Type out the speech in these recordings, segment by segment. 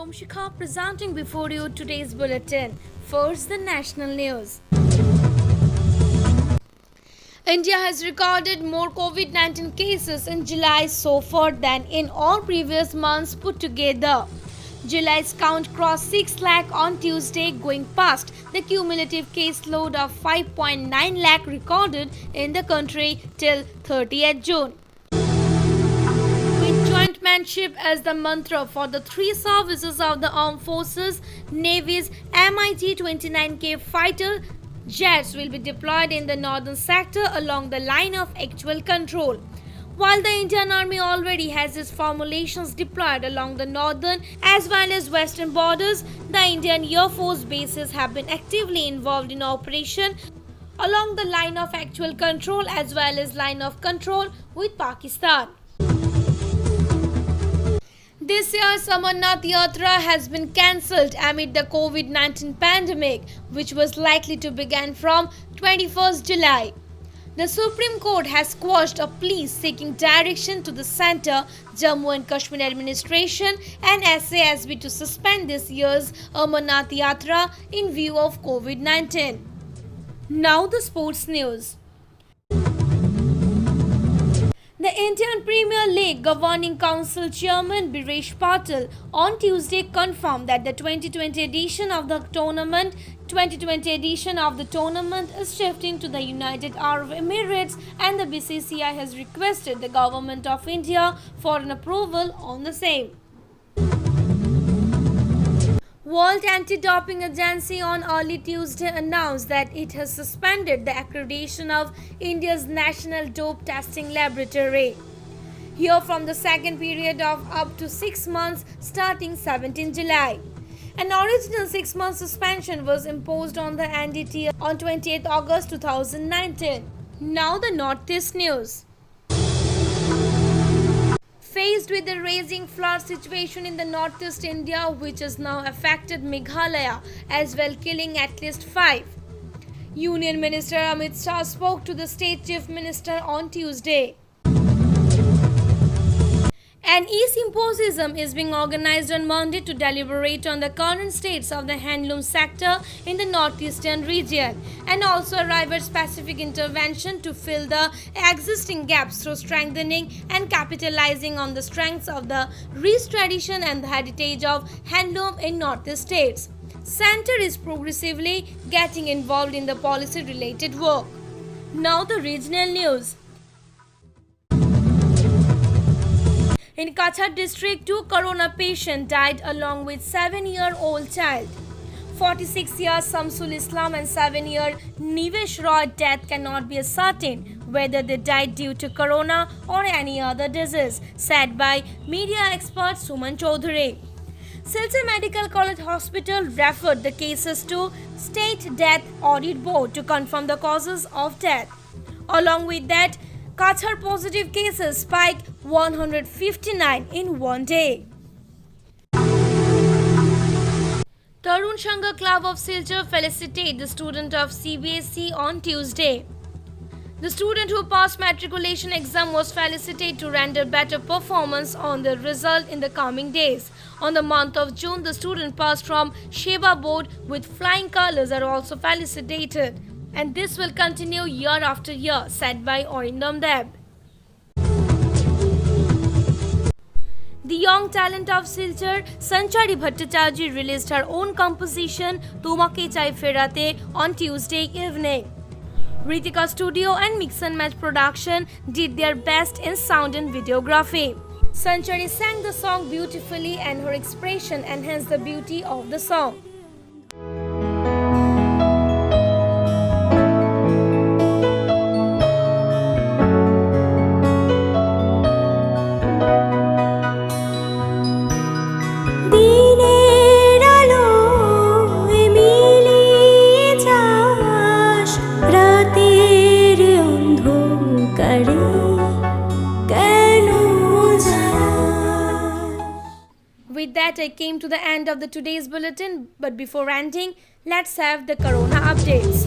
Somshikha presenting before you today's bulletin. First, the national news. India has recorded more COVID-19 cases in July so far than in all previous months put together. July's count crossed 6 lakh on Tuesday, going past the cumulative case load of 5.9 lakh recorded in the country till 30th June. With jointmanship as the mantra for the three services of the armed forces, Navy's MiG-29K fighter jets will be deployed in the northern sector along the line of actual control. While the Indian Army already has its formulations deployed along the northern as well as western borders, the Indian Air Force bases have been actively involved in operation along the line of actual control as well as line of control with Pakistan. This year's Amarnath Yatra has been cancelled amid the COVID-19 pandemic, which was likely to begin from 21st July. The Supreme Court has quashed a plea seeking direction to the Centre, Jammu and Kashmir administration and SASB to suspend this year's Amarnath Yatra in view of COVID-19. Now the sports news. The Indian Premier League Governing Council Chairman Biresh Patil on Tuesday confirmed that the 2020 edition of the tournament is shifting to the United Arab Emirates, and the BCCI has requested the Government of India for an approval on the same. World Anti-Doping Agency on early Tuesday announced that it has suspended the accreditation of India's National Dope Testing Laboratory. Here from the second period of up to 6 months starting 17 July. An original 6-month suspension was imposed on the NDT on 28 August 2019. Now the Northeast news. Faced with the raging flood situation in the northeast India, which has now affected Meghalaya as well, killing at least 5. Union Minister Amit Shah spoke to the State Chief Minister on Tuesday. An e-symposium is being organized on Monday to deliberate on the current states of the handloom sector in the northeastern region and also arrive at specific intervention to fill the existing gaps through strengthening and capitalizing on the strengths of the rich tradition and the heritage of handloom in northeast states. Centre is progressively getting involved in the policy-related work. Now the regional news. In Kachar district, 2 corona patients died along with 7-year-old child. 46-year Samsul Islam and 7-year Nivesh Roy death cannot be ascertained whether they died due to corona or any other disease, said by media expert Suman Chaudhary. Silchar Medical College Hospital referred the cases to State Death Audit Board to confirm the causes of death. Along with that, Kachar positive cases spiked 159 in one day. Tarun Sangha Club of Silchar felicitate the student of CBSE on Tuesday. The student who passed matriculation exam was felicitated to render better performance on the result in the coming days. On the month of June, the student passed from Sheba board with flying colors are also felicitated. And this will continue year after year, said by Orindam Deb. The young talent of Silchar, Sanchari Bhattacharya, released her own composition Tomake Chai Ferate on Tuesday evening. Ritika Studio and Mix and Match Production did their best in sound and videography. Sanchari sang the song beautifully and her expression enhanced the beauty of the song. With that, I came to the end of the today's bulletin. But before ending, let's have the Corona updates.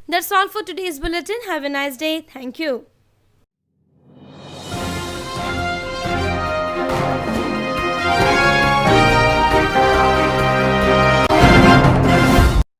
That's all for today's bulletin. Have a nice day. Thank you.